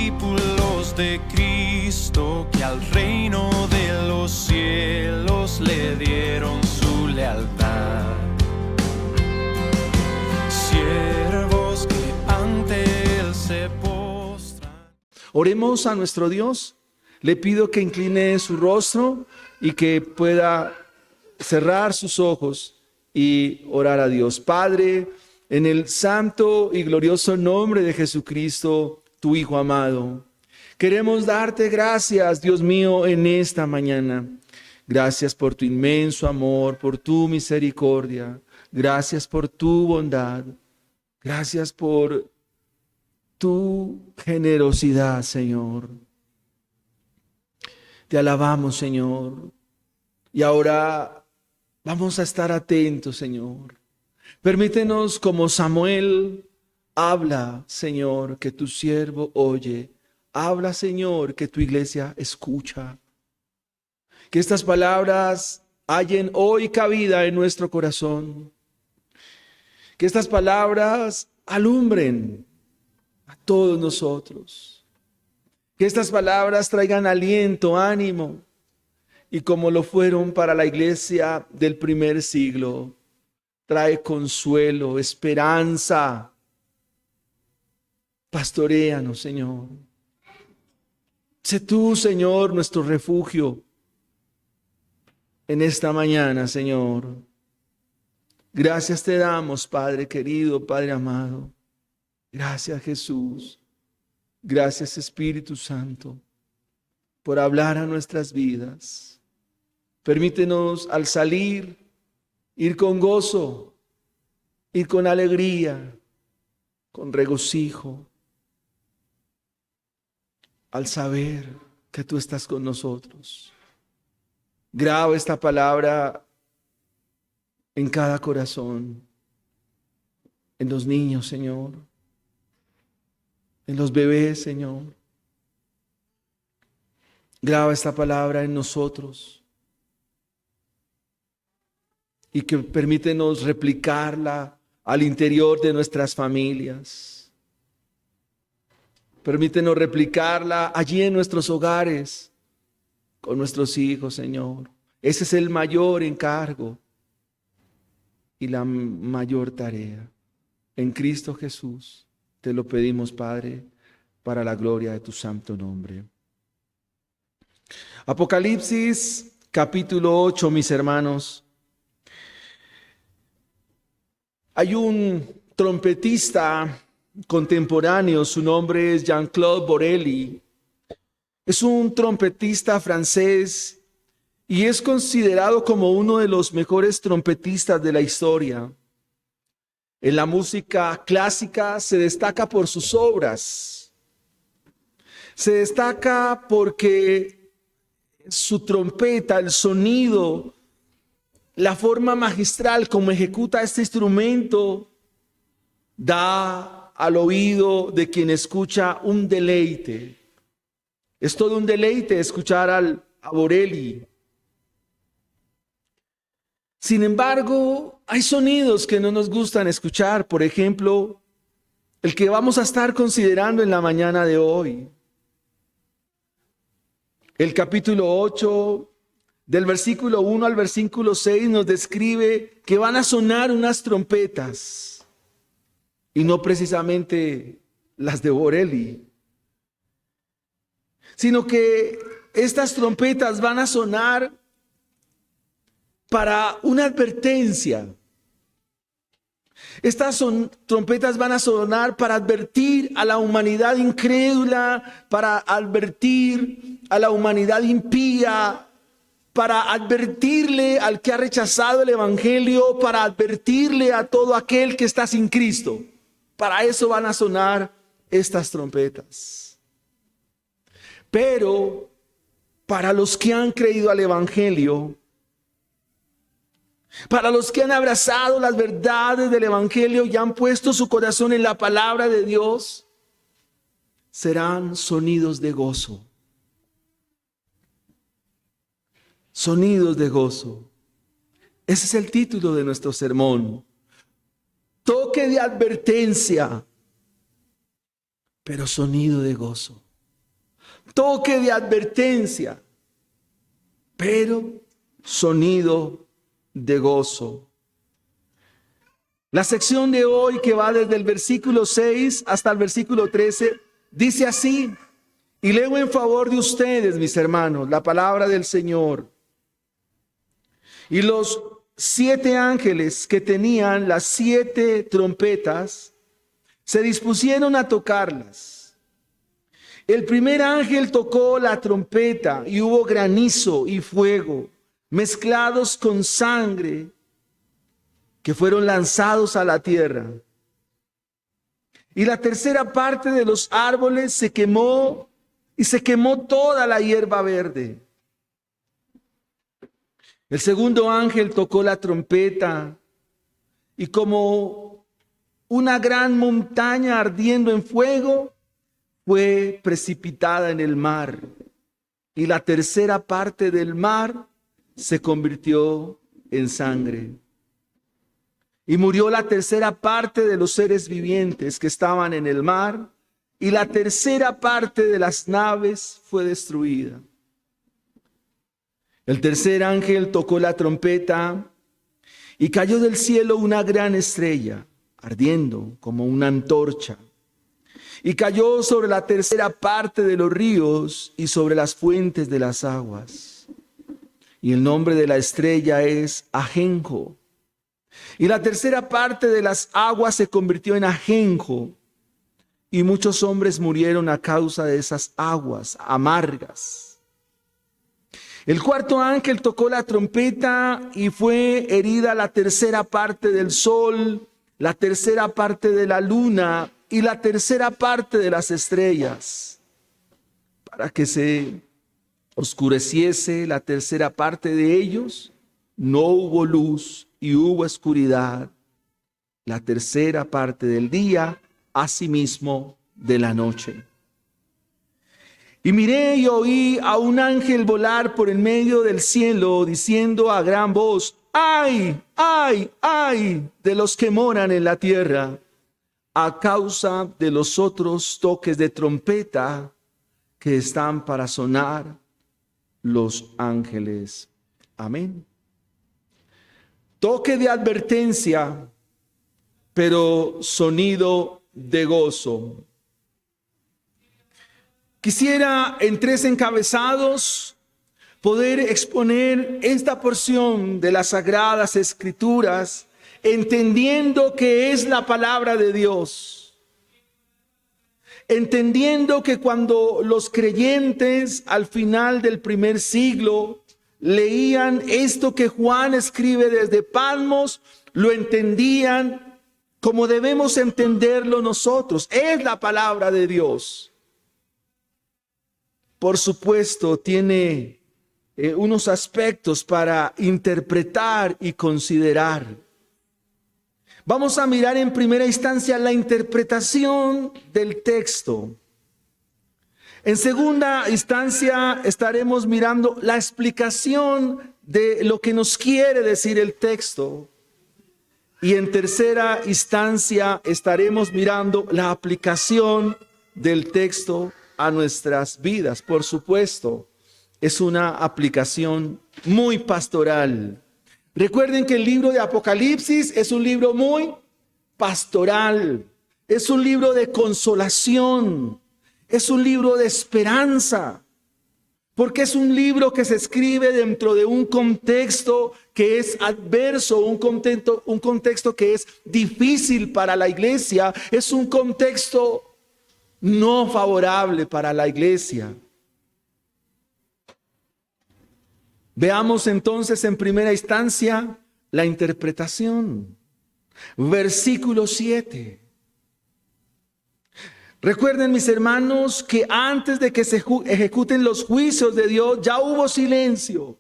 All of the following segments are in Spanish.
discípulos de Cristo que al reino de los cielos le dieron su lealtad. Siervos que ante él se postran. Oremos a nuestro Dios. Le pido que incline su rostro y que pueda cerrar sus ojos y orar a Dios. Padre, en el santo y glorioso nombre de Jesucristo, tu Hijo amado, queremos darte gracias, Dios mío, en esta mañana. Gracias por tu inmenso amor, por tu misericordia. Gracias por tu bondad. Gracias por tu generosidad, Señor. Te alabamos, Señor. Y ahora vamos a estar atentos, Señor. Permítenos, como Samuel, habla, Señor, que tu siervo oye. Habla, Señor, que tu iglesia escucha. Que estas palabras hallen hoy cabida en nuestro corazón. Que estas palabras alumbren a todos nosotros. Que estas palabras traigan aliento, ánimo, y como lo fueron para la iglesia del primer siglo, trae consuelo, esperanza. Pastoréanos, Señor. Sé tú, Señor, nuestro refugio en esta mañana, Señor. Gracias te damos, Padre querido, Padre amado. Gracias, Jesús. Gracias, Espíritu Santo, por hablar a nuestras vidas. Permítenos al salir, ir con gozo, ir con alegría, con regocijo, al saber que tú estás con nosotros. Graba esta palabra en cada corazón, en los niños, Señor, en los bebés, Señor. Graba esta palabra en nosotros y que permítenos replicarla al interior de nuestras familias. Permítenos replicarla allí en nuestros hogares, con nuestros hijos, Señor. Ese es el mayor encargo y la mayor tarea. En Cristo Jesús te lo pedimos, Padre, para la gloria de tu santo nombre. Apocalipsis, capítulo 8, mis hermanos. Hay un trompetista contemporáneo, su nombre es Jean-Claude Borelli. Es un trompetista francés y es considerado como uno de los mejores trompetistas de la historia. En la música clásica se destaca por sus obras. Se destaca porque su trompeta, el sonido, la forma magistral como ejecuta este instrumento, da al oído de quien escucha un deleite. Es todo un deleite escuchar a Borelli. Sin embargo, hay sonidos que no nos gustan escuchar. Por ejemplo, el que vamos a estar considerando en la mañana de hoy. El capítulo 8, del versículo 1 al versículo 6, nos describe que van a sonar unas trompetas. Y no precisamente las de Borelli, sino que estas trompetas van a sonar para una advertencia. Estas trompetas van a sonar para advertir a la humanidad incrédula, para advertir a la humanidad impía, para advertirle al que ha rechazado el evangelio, para advertirle a todo aquel que está sin Cristo. Para eso van a sonar estas trompetas. Pero para los que han creído al evangelio, para los que han abrazado las verdades del evangelio y han puesto su corazón en la palabra de Dios, serán sonidos de gozo. Sonidos de gozo. Ese es el título de nuestro sermón. Toque de advertencia, pero sonido de gozo. toque de advertencia, pero sonido de gozo. La sección de hoy, que va desde el versículo 6 hasta el versículo 13, dice así, y leo en favor de ustedes, mis hermanos, la palabra del Señor. Y los 7 ángeles que tenían las 7 trompetas se dispusieron a tocarlas. El primer ángel tocó la trompeta y hubo granizo y fuego mezclados con sangre que fueron lanzados a la tierra. Y la tercera parte de los árboles se quemó y se quemó toda la hierba verde. El segundo ángel tocó la trompeta y como una gran montaña ardiendo en fuego fue precipitada en el mar. Y la tercera parte del mar se convirtió en sangre. Y murió la tercera parte de los seres vivientes que estaban en el mar, y la tercera parte de las naves fue destruida. El tercer ángel tocó la trompeta y cayó del cielo una gran estrella, ardiendo como una antorcha, y cayó sobre la tercera parte de los ríos y sobre las fuentes de las aguas. Y el nombre de la estrella es Ajenjo. Y la tercera parte de las aguas se convirtió en ajenjo, y muchos hombres murieron a causa de esas aguas amargas. El cuarto ángel tocó la trompeta y fue herida la tercera parte del sol, la tercera parte de la luna y la tercera parte de las estrellas, para que se oscureciese la tercera parte de ellos. No hubo luz y hubo oscuridad la tercera parte del día, asimismo de la noche. Y miré y oí a un ángel volar por el medio del cielo, diciendo a gran voz: ¡ay, ay, ay de los que moran en la tierra, a causa de los otros toques de trompeta que están para sonar los ángeles! Amén. Toque de advertencia, pero sonido de gozo. Quisiera en 3 encabezados poder exponer esta porción de las Sagradas Escrituras, entendiendo que es la palabra de Dios. Entendiendo que cuando los creyentes al final del primer siglo leían esto que Juan escribe desde Patmos, lo entendían como debemos entenderlo nosotros. Es la palabra de Dios. Por supuesto, tiene unos aspectos para interpretar y considerar. Vamos a mirar en primera instancia la interpretación del texto. En segunda instancia estaremos mirando la explicación de lo que nos quiere decir el texto. Y en tercera instancia estaremos mirando la aplicación del texto a nuestras vidas. Por supuesto, es una aplicación muy pastoral. Recuerden que el libro de Apocalipsis es un libro muy pastoral. Es un libro de consolación. Es un libro de esperanza, porque es un libro que se escribe dentro de un contexto que es adverso, un contexto que es difícil para la iglesia, es un contexto no favorable para la iglesia. Veamos entonces en primera instancia la interpretación. Versículo 7. Recuerden, mis hermanos, que antes de que se ejecuten los juicios de Dios, ya hubo silencio.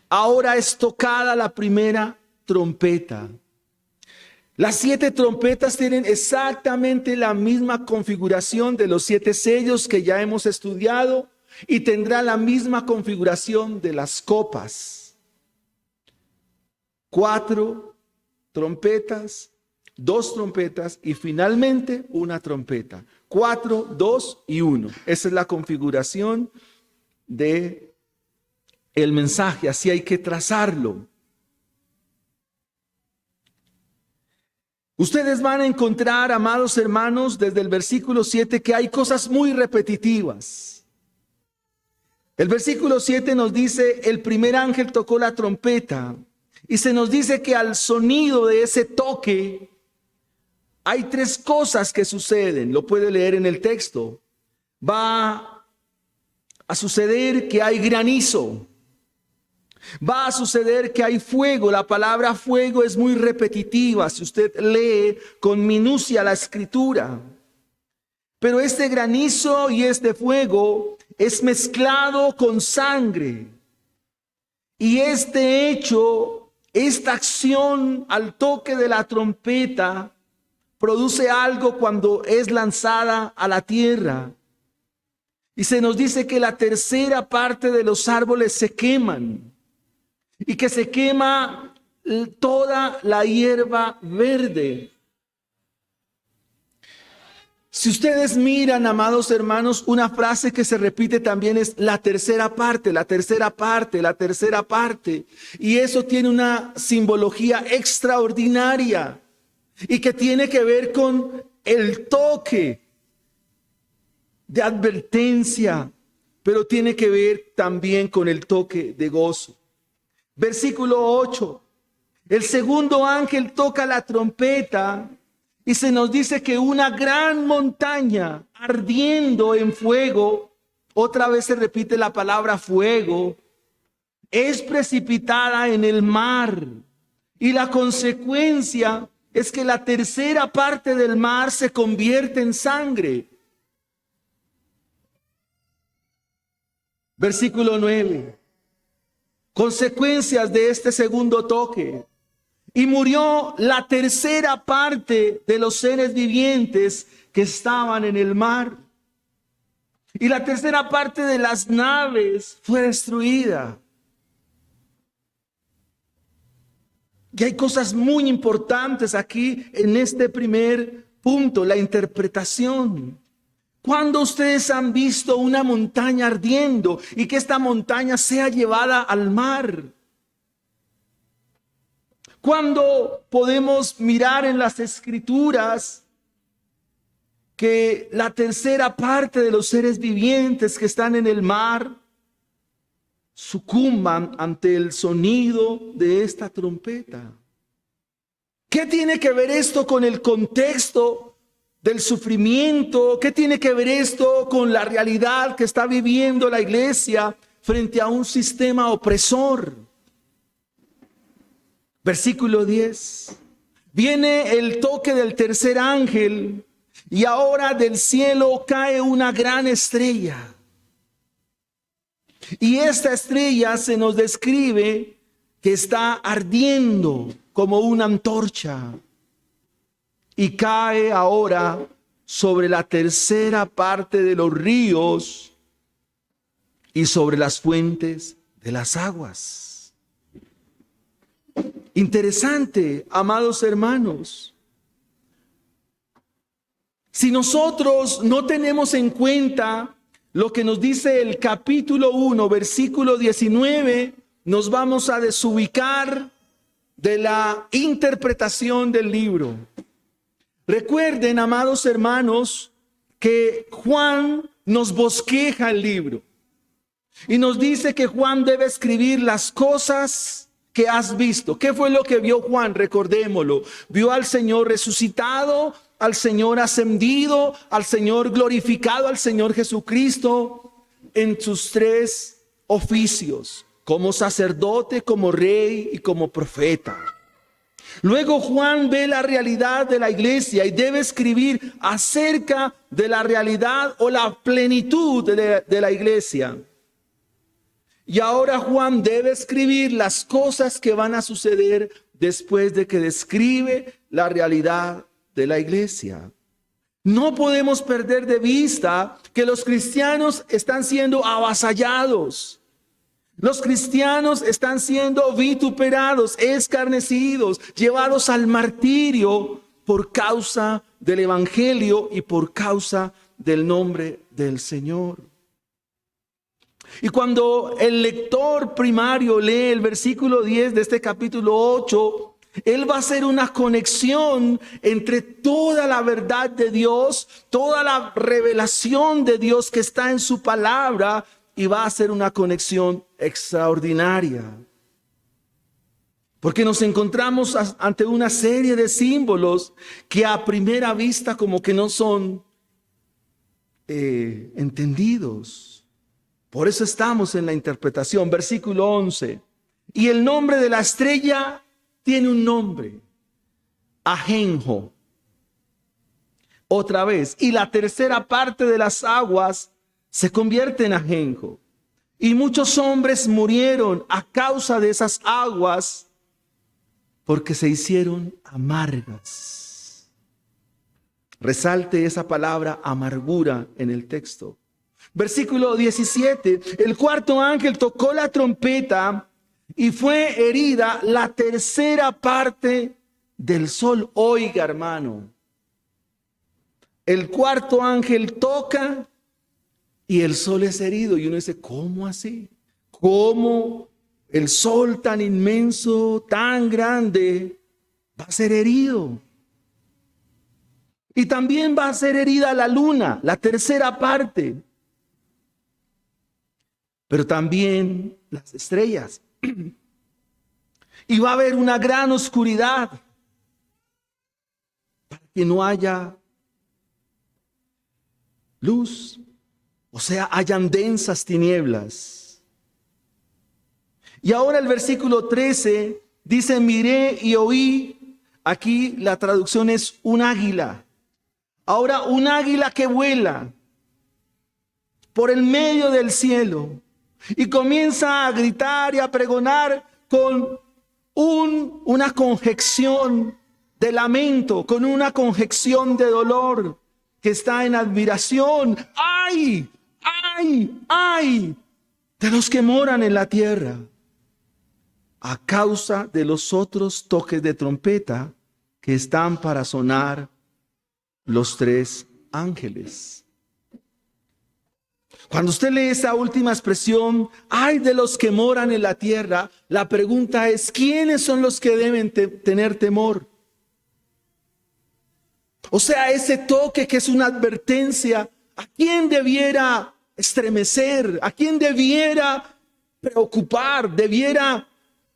Ahora es tocada la primera trompeta. Las 7 trompetas tienen exactamente la misma configuración de los 7 sellos que ya hemos estudiado, y tendrá la misma configuración de las copas. 4 trompetas, 2 trompetas y finalmente una trompeta. 4, 2 y 1. Esa es la configuración de el mensaje, así hay que trazarlo. Ustedes van a encontrar, amados hermanos, desde el versículo 7 que hay cosas muy repetitivas. El versículo 7 nos dice, el primer ángel tocó la trompeta y se nos dice que al sonido de ese toque hay 3 cosas que suceden. Lo puede leer en el texto. Va a suceder que hay granizo. Va a suceder que hay fuego. La palabra fuego es muy repetitiva si usted lee con minucia la escritura. Pero este granizo y este fuego es mezclado con sangre. Y este hecho, esta acción al toque de la trompeta, produce algo cuando es lanzada a la tierra. Y se nos dice que la tercera parte de los árboles se queman. Y que se quema toda la hierba verde. Si ustedes miran, amados hermanos, una frase que se repite también es la tercera parte, la tercera parte, la tercera parte. Y eso tiene una simbología extraordinaria y que tiene que ver con el toque de advertencia, pero tiene que ver también con el toque de gozo. Versículo 8. El segundo ángel toca la trompeta y se nos dice que una gran montaña ardiendo en fuego, otra vez se repite la palabra fuego, es precipitada en el mar. Y la consecuencia es que la tercera parte del mar se convierte en sangre. Versículo 9. Consecuencias de este segundo toque. Y murió la tercera parte de los seres vivientes que estaban en el mar. Y la tercera parte de las naves fue destruida. Y hay cosas muy importantes aquí en este primer punto, la interpretación. ¿Cuándo ustedes han visto una montaña ardiendo y que esta montaña sea llevada al mar? ¿Cuándo podemos mirar en las escrituras que la tercera parte de los seres vivientes que están en el mar sucumban ante el sonido de esta trompeta? ¿Qué tiene que ver esto con el contexto del sufrimiento? ¿Qué tiene que ver esto con la realidad que está viviendo la iglesia frente a un sistema opresor? Versículo 10. Viene el toque del tercer ángel y ahora del cielo cae una gran estrella. Y esta estrella se nos describe que está ardiendo como una antorcha. Y cae ahora sobre la tercera parte de los ríos y sobre las fuentes de las aguas. Interesante, amados hermanos. Si nosotros no tenemos en cuenta lo que nos dice el capítulo 1, versículo 19, nos vamos a desubicar de la interpretación del libro. Recuerden, amados hermanos, que Juan nos bosqueja el libro y nos dice que Juan debe escribir las cosas que has visto. ¿Qué fue lo que vio Juan? Recordémoslo. Vio al Señor resucitado, al Señor ascendido, al Señor glorificado, al Señor Jesucristo en sus 3 oficios, como sacerdote, como rey y como profeta. Luego Juan ve la realidad de la iglesia y debe escribir acerca de la realidad o la plenitud de la iglesia. Y ahora Juan debe escribir las cosas que van a suceder después de que describe la realidad de la iglesia. No podemos perder de vista que los cristianos están siendo avasallados. Los cristianos están siendo vituperados, escarnecidos, llevados al martirio por causa del Evangelio y por causa del nombre del Señor. Y cuando el lector primario lee el versículo 10 de este capítulo 8, él va a hacer una conexión entre toda la verdad de Dios, toda la revelación de Dios que está en su palabra, y va a hacer una conexión extraordinaria. Porque nos encontramos ante una serie de símbolos que a primera vista como que no son entendidos. Por eso estamos en la interpretación. Versículo 11. Y el nombre de la estrella tiene un nombre, Ajenjo. Otra vez, y la tercera parte de las aguas se convierte en ajenjo. Y muchos hombres murieron a causa de esas aguas porque se hicieron amargas. Resalte esa palabra amargura en el texto. Versículo 17, el cuarto ángel tocó la trompeta y fue herida la tercera parte del sol. Oiga, hermano, el cuarto ángel toca y el sol es herido. Y uno dice, ¿cómo así? ¿Cómo el sol tan inmenso, tan grande, va a ser herido? Y también va a ser herida la luna, la tercera parte. Pero también las estrellas. Y va a haber una gran oscuridad para que no haya luz, o sea, hayan densas tinieblas. Y ahora el versículo 13 dice, miré y oí. Aquí la traducción es un águila. Ahora un águila que vuela por el medio del cielo y comienza a gritar y a pregonar con una conjección de lamento, con una conjección de dolor que está en admiración. ¡Ay! ¡Ay! ¡Ay! De los que moran en la tierra, a causa de los otros toques de trompeta que están para sonar los tres ángeles. Cuando usted lee esa última expresión, ay de los que moran en la tierra, la pregunta es, ¿quiénes son los que deben tener temor? O sea, ese toque que es una advertencia, ¿a quién debiera estremecer? ¿A quién debiera preocupar? ¿Debiera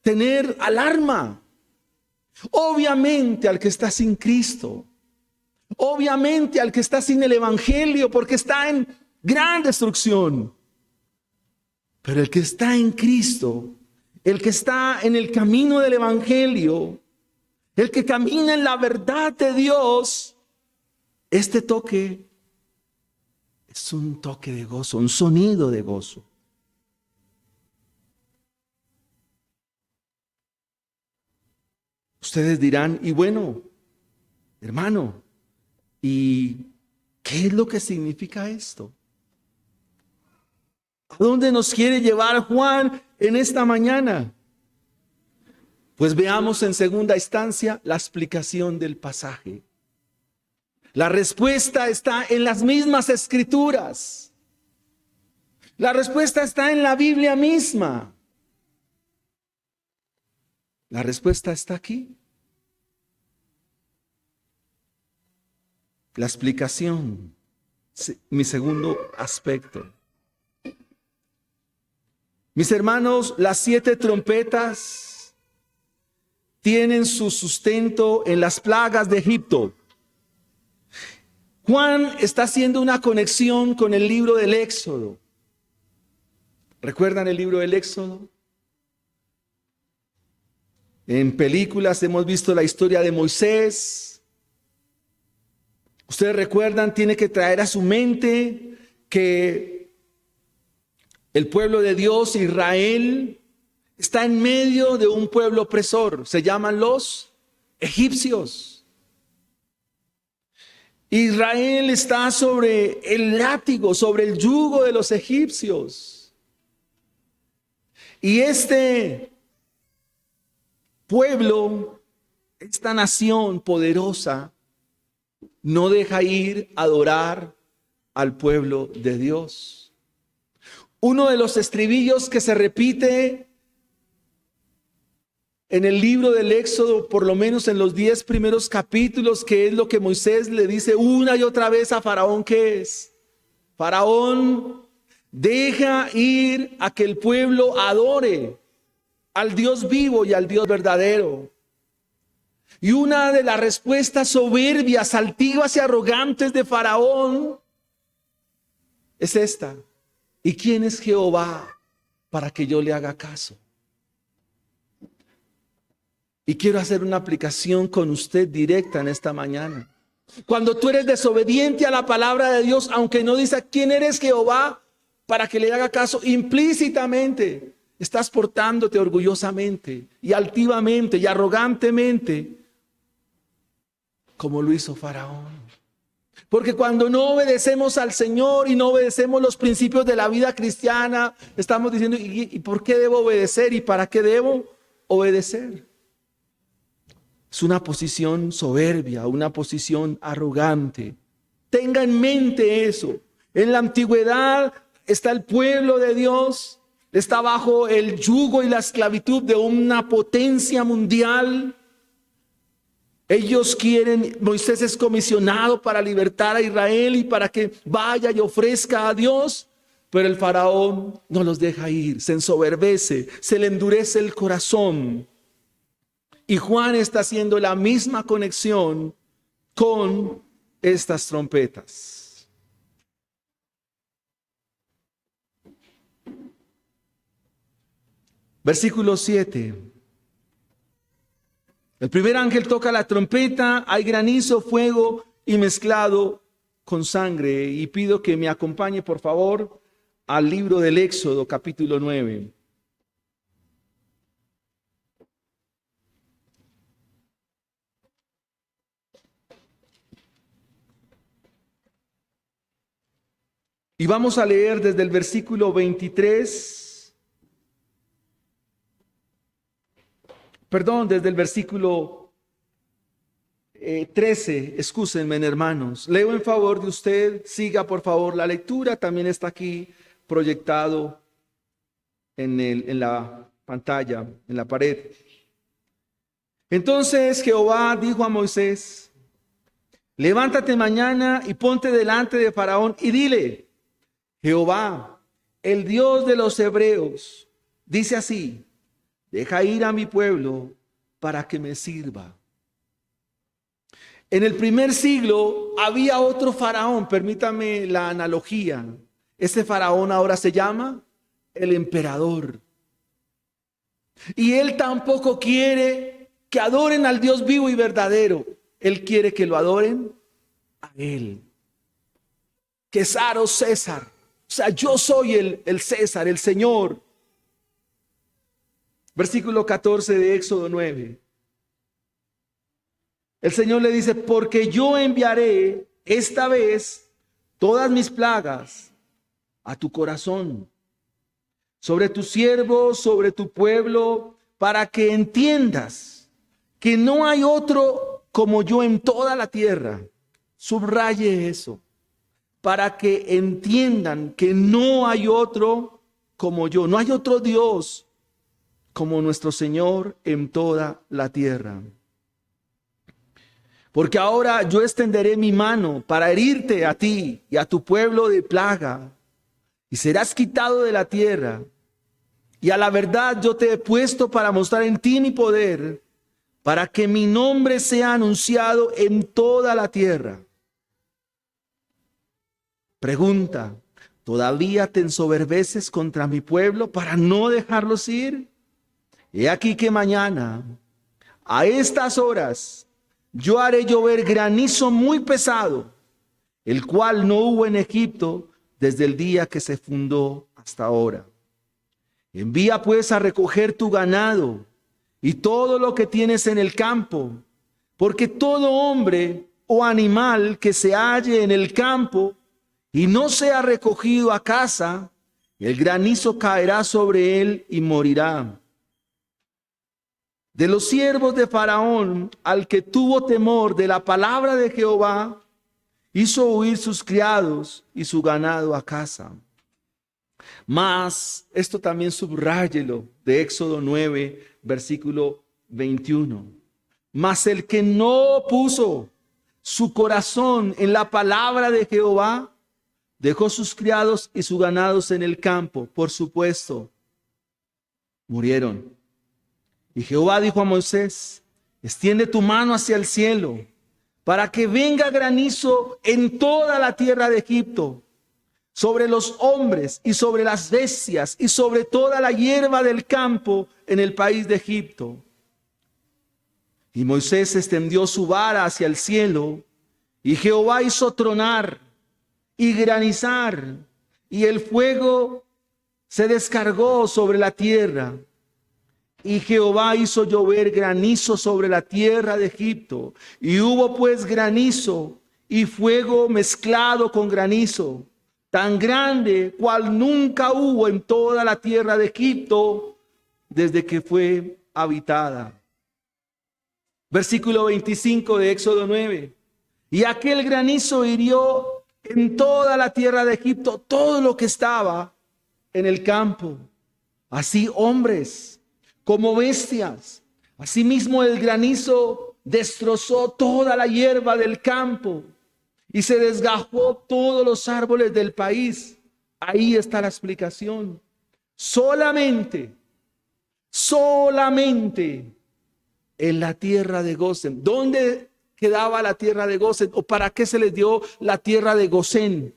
tener alarma? Obviamente al que está sin Cristo. Obviamente al que está sin el Evangelio, porque está en gran destrucción. Pero el que está en Cristo, el que está en el camino del Evangelio, el que camina en la verdad de Dios, este toque es un toque de gozo, un sonido de gozo. Ustedes dirán, y bueno, hermano, ¿y qué es lo que significa esto? ¿A dónde nos quiere llevar Juan en esta mañana? Pues veamos en segunda instancia la explicación del pasaje. La respuesta está en las mismas escrituras. La respuesta está en la Biblia misma. La respuesta está aquí. La explicación, mi segundo aspecto. Mis hermanos, las 7 trompetas tienen su sustento en las plagas de Egipto. Juan está haciendo una conexión con el libro del Éxodo. ¿Recuerdan el libro del Éxodo? En películas hemos visto la historia de Moisés. Ustedes recuerdan, tiene que traer a su mente que el pueblo de Dios, Israel, está en medio de un pueblo opresor. Se llaman los egipcios. Israel está sobre el látigo, sobre el yugo de los egipcios. Y este pueblo, esta nación poderosa, no deja ir a adorar al pueblo de Dios. Uno de los estribillos que se repite en el libro del Éxodo, por lo menos en los 10 primeros capítulos, que es lo que Moisés le dice una y otra vez a Faraón, ¿qué es? Faraón, deja ir a que el pueblo adore al Dios vivo y al Dios verdadero. Y una de las respuestas soberbias, altivas y arrogantes de Faraón es esta: ¿y quién es Jehová para que yo le haga caso? Y quiero hacer una aplicación con usted directa en esta mañana. Cuando tú eres desobediente a la palabra de Dios, aunque no dice quién eres Jehová para que le haga caso, implícitamente estás portándote orgullosamente y altivamente y arrogantemente como lo hizo Faraón. Porque cuando no obedecemos al Señor y no obedecemos los principios de la vida cristiana, estamos diciendo, ¿y por qué debo obedecer? ¿Y para qué debo obedecer? Es una posición soberbia, una posición arrogante. Tenga en mente eso. En la antigüedad está el pueblo de Dios, está bajo el yugo y la esclavitud de una potencia mundial. Ellos quieren, Moisés es comisionado para libertar a Israel y para que vaya y ofrezca a Dios, pero el faraón no los deja ir, se ensoberbece, se le endurece el corazón. Y Juan está haciendo la misma conexión con estas trompetas. Versículo 7. El primer ángel toca la trompeta, hay granizo, fuego y mezclado con sangre. Y pido que me acompañe, por favor, al libro del Éxodo, capítulo 9. Y vamos a leer desde el versículo 23, desde el versículo 13, excúsenme, hermanos. Leo en favor de usted, siga por favor la lectura, también está aquí proyectado en la pantalla, en la pared. Entonces Jehová dijo a Moisés: levántate mañana y ponte delante de Faraón y dile: Jehová, el Dios de los hebreos, dice así: deja ir a mi pueblo para que me sirva. En el primer siglo había otro faraón, permítame la analogía. Ese faraón ahora se llama el emperador. Y él tampoco quiere que adoren al Dios vivo y verdadero. Él quiere que lo adoren a él. Quesaro César. O sea, yo soy el César, el Señor. Versículo 14 de Éxodo 9. El Señor le dice: porque yo enviaré esta vez todas mis plagas a tu corazón, sobre tus siervos, sobre tu pueblo, para que entiendas que no hay otro como yo en toda la tierra. Subraye eso. Para que entiendan que no hay otro como yo, no hay otro Dios como nuestro Señor en toda la tierra. Porque ahora yo extenderé mi mano para herirte a ti y a tu pueblo de plaga, y serás quitado de la tierra. Y a la verdad yo te he puesto para mostrar en ti mi poder, para que mi nombre sea anunciado en toda la tierra. Pregunta: ¿todavía te ensoberbeces contra mi pueblo para no dejarlos ir? He aquí que mañana, a estas horas, yo haré llover granizo muy pesado, el cual no hubo en Egipto desde el día que se fundó hasta ahora. Envía pues a recoger tu ganado y todo lo que tienes en el campo, porque todo hombre o animal que se halle en el campo y no sea recogido a casa, el granizo caerá sobre él y morirá. De los siervos de Faraón, al que tuvo temor de la palabra de Jehová, hizo huir sus criados y su ganado a casa. Mas, esto también subráyelo, de Éxodo 9, versículo 21. Mas el que no puso su corazón en la palabra de Jehová, dejó sus criados y sus ganados en el campo. Por supuesto, murieron. Y Jehová dijo a Moisés: extiende tu mano hacia el cielo, para que venga granizo en toda la tierra de Egipto, sobre los hombres y sobre las bestias y sobre toda la hierba del campo en el país de Egipto. Y Moisés extendió su vara hacia el cielo, y Jehová hizo tronar y granizar, y el fuego se descargó sobre la tierra. Y Jehová hizo llover granizo sobre la tierra de Egipto, y hubo pues granizo y fuego mezclado con granizo, tan grande cual nunca hubo en toda la tierra de Egipto desde que fue habitada. Versículo 25 de Éxodo 9. Y aquel granizo hirió en toda la tierra de Egipto todo lo que estaba en el campo, así hombres como bestias. Asimismo el granizo destrozó toda la hierba del campo y se desgajó todos los árboles del país. Ahí está la explicación. Solamente en la tierra de Gosén. ¿Dónde quedaba la tierra de Gosén? ¿O para qué se les dio la tierra de Gosén?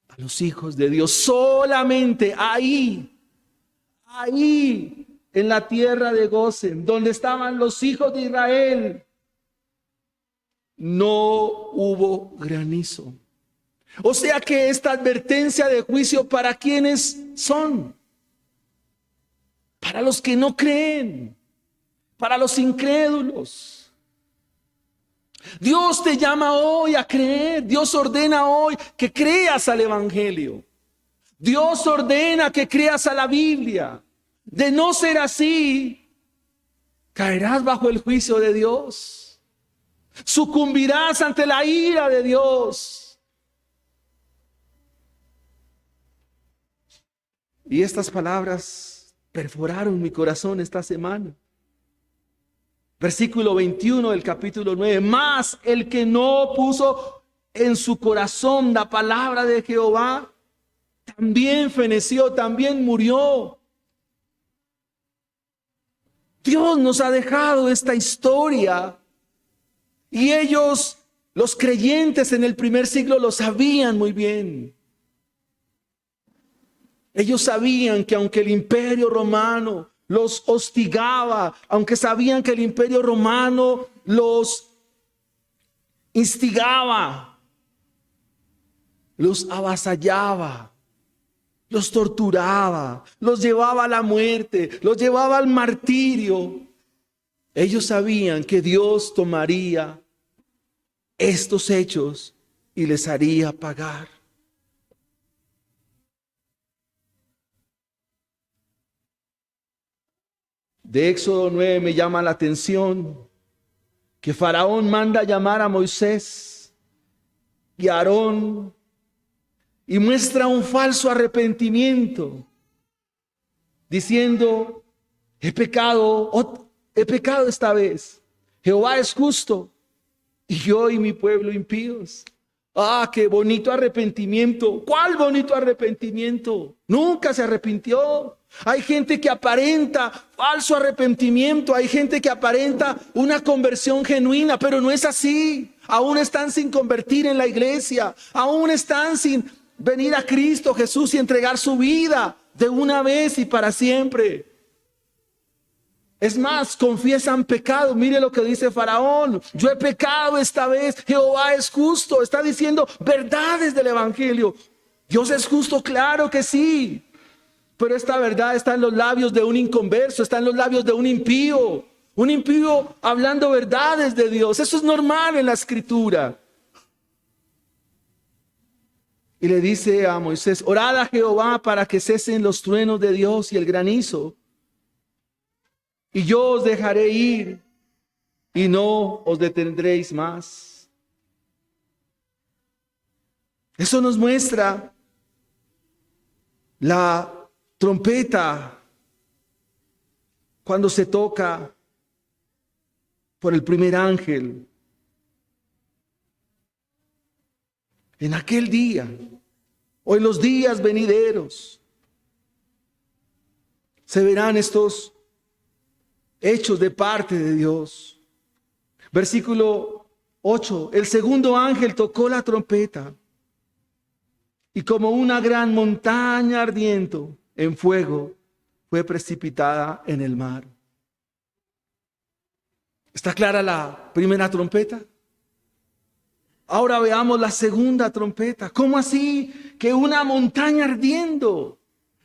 A los hijos de Dios. Solamente ahí en la tierra de Gosén, donde estaban los hijos de Israel, no hubo granizo. O sea que esta advertencia de juicio, ¿para quiénes son? Para los que no creen, para los incrédulos. Dios te llama hoy a creer. Dios ordena hoy que creas al Evangelio. Dios ordena que creas a la Biblia. De no ser así, caerás bajo el juicio de Dios. Sucumbirás ante la ira de Dios. Y estas palabras perforaron mi corazón esta semana. Versículo 21 del capítulo 9. Mas el que no puso en su corazón la palabra de Jehová, también feneció, también murió. Dios nos ha dejado esta historia y ellos, los creyentes en el primer siglo, lo sabían muy bien. Ellos sabían que aunque el imperio romano los hostigaba, aunque sabían que el imperio romano los instigaba, los avasallaba, los torturaba, los llevaba a la muerte, los llevaba al martirio. Ellos sabían que Dios tomaría estos hechos y les haría pagar. De Éxodo 9 me llama la atención que Faraón manda llamar a Moisés y a Aarón y muestra un falso arrepentimiento, diciendo: he pecado esta vez. Jehová es justo y yo y mi pueblo impíos. Ah, qué bonito arrepentimiento. ¿Cuál bonito arrepentimiento? Nunca se arrepintió. Hay gente que aparenta falso arrepentimiento. Hay gente que aparenta una conversión genuina, pero no es así. Aún están sin convertir en la iglesia. Aún están sin venir a Cristo Jesús y entregar su vida de una vez y para siempre. Es más, confiesan pecado. Mire lo que dice Faraón: yo he pecado esta vez, Jehová es justo. Está diciendo verdades del Evangelio. Dios es justo, claro que sí, pero esta verdad está en los labios de un inconverso, está en los labios de un impío hablando verdades de Dios. Eso es normal en la Escritura. Y le dice a Moisés: orad a Jehová para que cesen los truenos de Dios y el granizo, y yo os dejaré ir y no os detendréis más. Eso nos muestra la trompeta cuando se toca por el primer ángel. En aquel día o en los días venideros se verán estos hechos de parte de Dios. Versículo 8. El segundo ángel tocó la trompeta y como una gran montaña ardiente en fuego fue precipitada en el mar. ¿Está clara la primera trompeta? Ahora veamos la segunda trompeta. ¿Cómo así que una montaña ardiendo?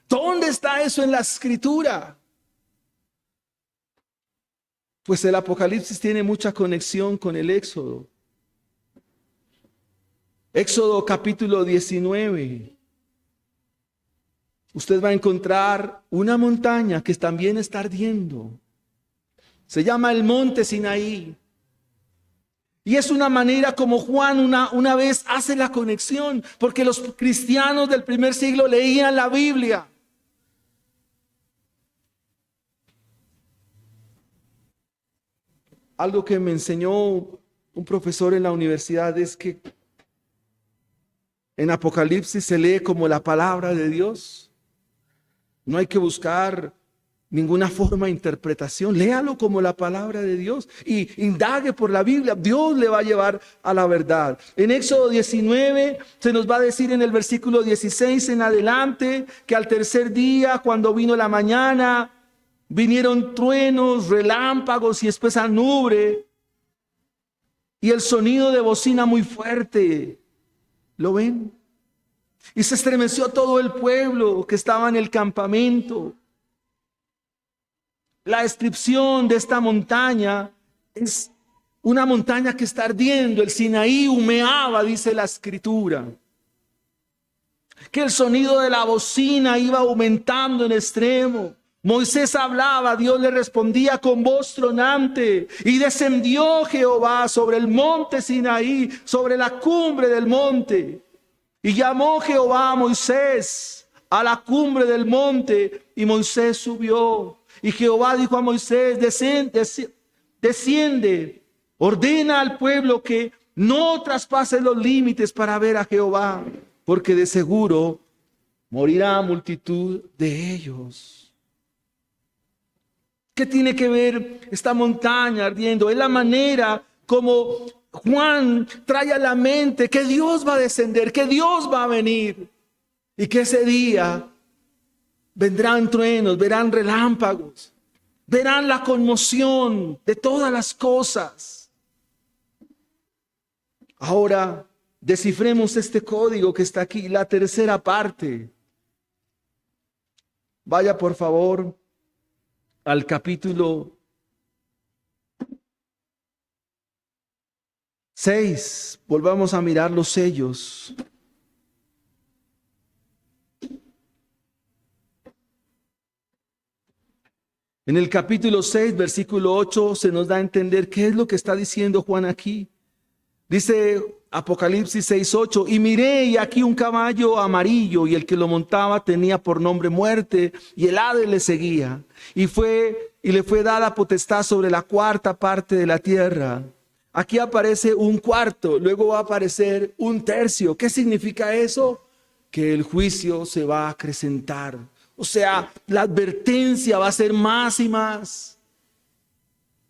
¿Dónde está eso en la Escritura? Pues el Apocalipsis tiene mucha conexión con el Éxodo. Éxodo capítulo 19. Usted va a encontrar una montaña que también está ardiendo. Se llama el monte Sinaí. Y es una manera como Juan una vez hace la conexión, porque los cristianos del primer siglo leían la Biblia. Algo que me enseñó un profesor en la universidad es que en Apocalipsis se lee como la palabra de Dios. No hay que buscar ninguna forma de interpretación. Léalo como la palabra de Dios y indague por la Biblia. Dios le va a llevar a la verdad. En Éxodo 19 se nos va a decir en el versículo 16 en adelante que al tercer día, cuando vino la mañana, vinieron truenos, relámpagos y espesa nube y el sonido de bocina muy fuerte. ¿Lo ven? Y se estremeció todo el pueblo que estaba en el campamento. La descripción de esta montaña es una montaña que está ardiendo. El Sinaí humeaba, dice la Escritura. Que el sonido de la bocina iba aumentando en extremo. Moisés hablaba, Dios le respondía con voz tronante. Y descendió Jehová sobre el monte Sinaí, sobre la cumbre del monte. Y llamó Jehová a Moisés a la cumbre del monte, y Moisés subió. Y Jehová dijo a Moisés, desciende, ordena al pueblo que no traspase los límites para ver a Jehová, porque de seguro morirá multitud de ellos. ¿Qué tiene que ver esta montaña ardiendo? Es la manera como Juan trae a la mente que Dios va a descender, que Dios va a venir y que ese día vendrán truenos, verán relámpagos, verán la conmoción de todas las cosas. Ahora descifremos este código que está aquí, la tercera parte. Vaya por favor al capítulo 6. Volvamos a mirar los sellos. En el capítulo 6, versículo 8, se nos da a entender qué es lo que está diciendo Juan aquí. Dice Apocalipsis 6:8, y miré y aquí un caballo amarillo, y el que lo montaba tenía por nombre Muerte, y el Hades le seguía. Y le fue dada potestad sobre la cuarta parte de la tierra. Aquí aparece un cuarto, luego va a aparecer un tercio. ¿Qué significa eso? Que el juicio se va a acrecentar. O sea, la advertencia va a ser más y más.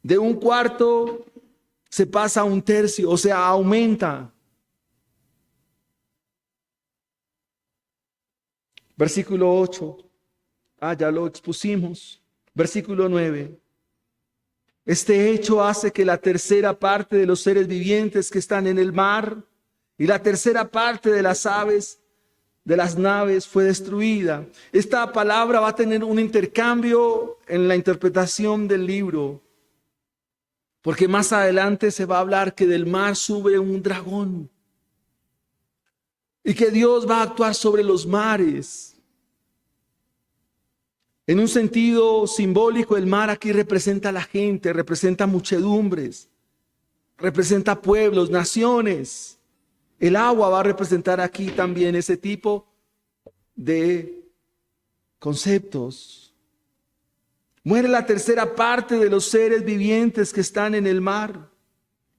De un cuarto se pasa a un tercio, o sea, aumenta. Versículo 8. Ya lo expusimos. Versículo 9. Este hecho hace que la tercera parte de los seres vivientes que están en el mar y la tercera parte de las aves de las naves fue destruida. Esta palabra va a tener un intercambio en la interpretación del libro, porque más adelante se va a hablar que del mar sube un dragón y que Dios va a actuar sobre los mares. En un sentido simbólico, el mar aquí representa a la gente, representa muchedumbres, representa pueblos, naciones. El agua va a representar aquí también ese tipo de conceptos. Muere la tercera parte de los seres vivientes que están en el mar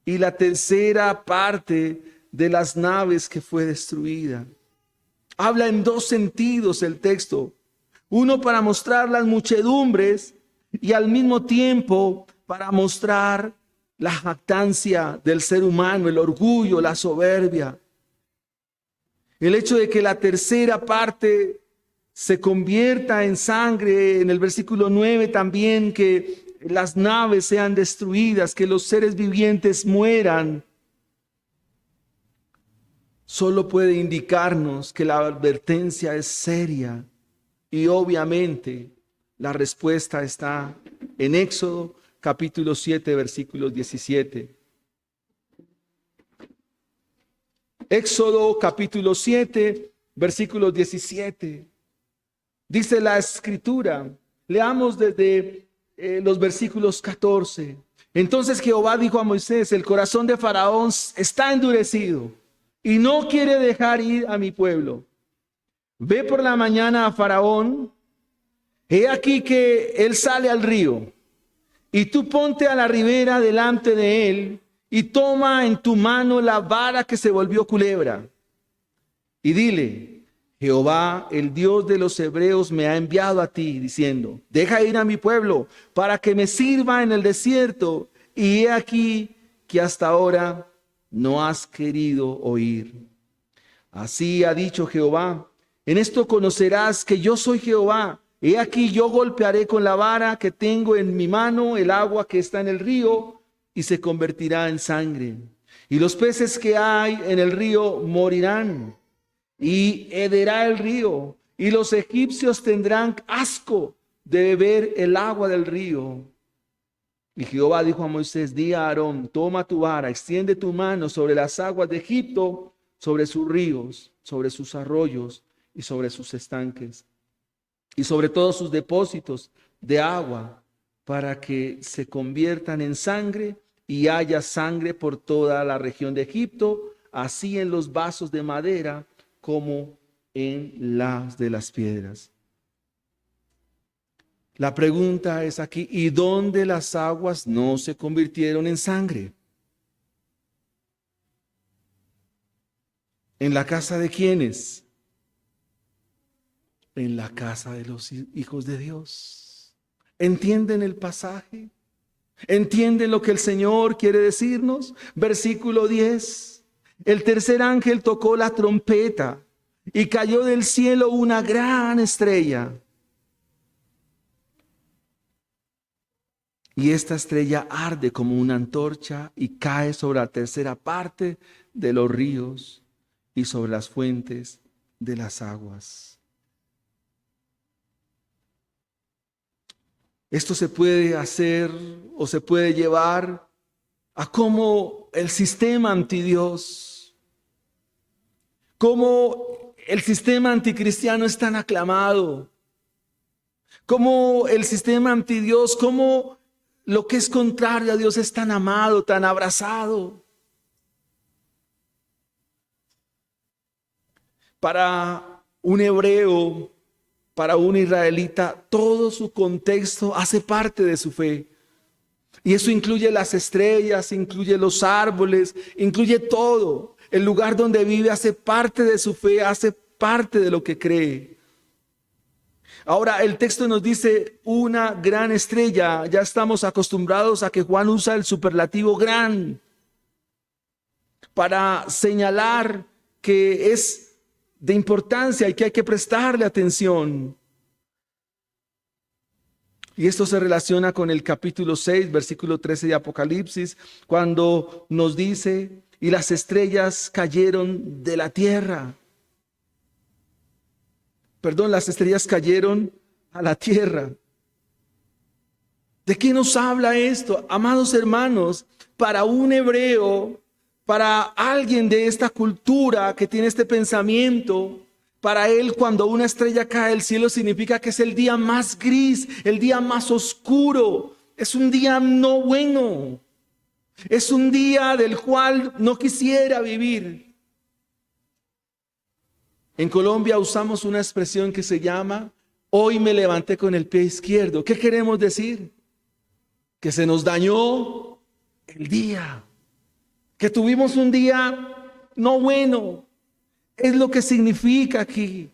y la tercera parte de las naves que fue destruida. Habla en dos sentidos el texto. Uno para mostrar las muchedumbres y al mismo tiempo para mostrar la jactancia del ser humano, el orgullo, la soberbia. El hecho de que la tercera parte se convierta en sangre, en el versículo 9 también, que las naves sean destruidas, que los seres vivientes mueran, solo puede indicarnos que la advertencia es seria. Y obviamente la respuesta está en Éxodo capítulo 7, versículos 17. Éxodo capítulo 7, versículos 17. Dice la Escritura, leamos desde los versículos 14. Entonces Jehová dijo a Moisés: el corazón de Faraón está endurecido y no quiere dejar ir a mi pueblo. Ve por la mañana a Faraón, he aquí que él sale al río, y tú ponte a la ribera delante de él, y toma en tu mano la vara que se volvió culebra, y dile: Jehová, el Dios de los hebreos, me ha enviado a ti, diciendo: deja ir a mi pueblo, para que me sirva en el desierto, y he aquí que hasta ahora no has querido oír. Así ha dicho Jehová: en esto conocerás que yo soy Jehová. He aquí yo golpearé con la vara que tengo en mi mano el agua que está en el río, y se convertirá en sangre. Y los peces que hay en el río morirán, y hederá el río, y los egipcios tendrán asco de beber el agua del río. Y Jehová dijo a Moisés: di a Aarón: toma tu vara, extiende tu mano sobre las aguas de Egipto, sobre sus ríos, sobre sus arroyos y sobre sus estanques, y sobre todos sus depósitos de agua, para que se conviertan en sangre, y haya sangre por toda la región de Egipto, así en los vasos de madera como en las de las piedras. La pregunta es aquí: ¿y dónde las aguas no se convirtieron en sangre? ¿En la casa de quiénes? En la casa de los hijos de Dios. ¿Entienden el pasaje? ¿Entienden lo que el Señor quiere decirnos? Versículo 10. El tercer ángel tocó la trompeta y cayó del cielo una gran estrella. Y esta estrella arde como una antorcha y cae sobre la tercera parte de los ríos y sobre las fuentes de las aguas. Esto se puede hacer o se puede llevar a cómo el sistema antidios, cómo el sistema anticristiano es tan aclamado, cómo el sistema antidios, cómo lo que es contrario a Dios es tan amado, tan abrazado. Para un hebreo, para un israelita, todo su contexto hace parte de su fe. Y eso incluye las estrellas, incluye los árboles, incluye todo. El lugar donde vive hace parte de su fe, hace parte de lo que cree. Ahora el texto nos dice una gran estrella. Ya estamos acostumbrados a que Juan usa el superlativo gran para señalar que es de importancia y que hay que prestarle atención. Y esto se relaciona con el capítulo 6, versículo 13 de Apocalipsis, cuando nos dice: y las estrellas cayeron de la tierra. Perdón, las estrellas cayeron a la tierra. ¿De qué nos habla esto? Amados hermanos, para un hebreo, para alguien de esta cultura que tiene este pensamiento, Para él, cuando una estrella cae del cielo, significa que es el día más gris, el día más oscuro. Es un día no bueno. Es un día del cual no quisiera vivir. En Colombia usamos una expresión que se llama: hoy me levanté con el pie izquierdo. ¿Qué queremos decir? Que se nos dañó el día, que tuvimos un día no bueno. Es lo que significa aquí.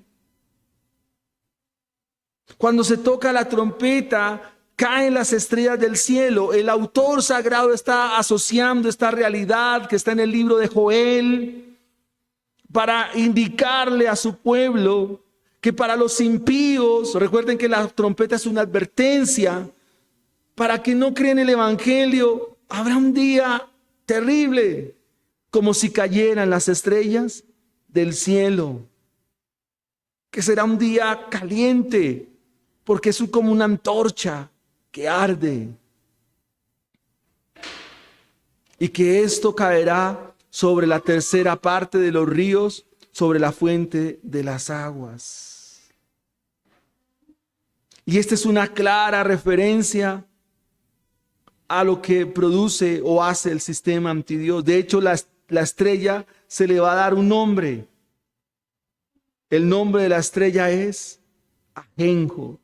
Cuando se toca la trompeta, caen las estrellas del cielo. El autor sagrado está asociando esta realidad que está en el libro de Joel para indicarle a su pueblo que para los impíos, recuerden que la trompeta es una advertencia, para que no creen el evangelio, habrá un día terrible, como si cayeran las estrellas del cielo, que será un día caliente, porque es como una antorcha que arde, y que esto caerá sobre la tercera parte de los ríos, sobre la fuente de las aguas. Y esta es una clara referencia a lo que produce o hace el sistema antidios. De hecho, la estrella se le va a dar un nombre. El nombre de la estrella es ajenjo.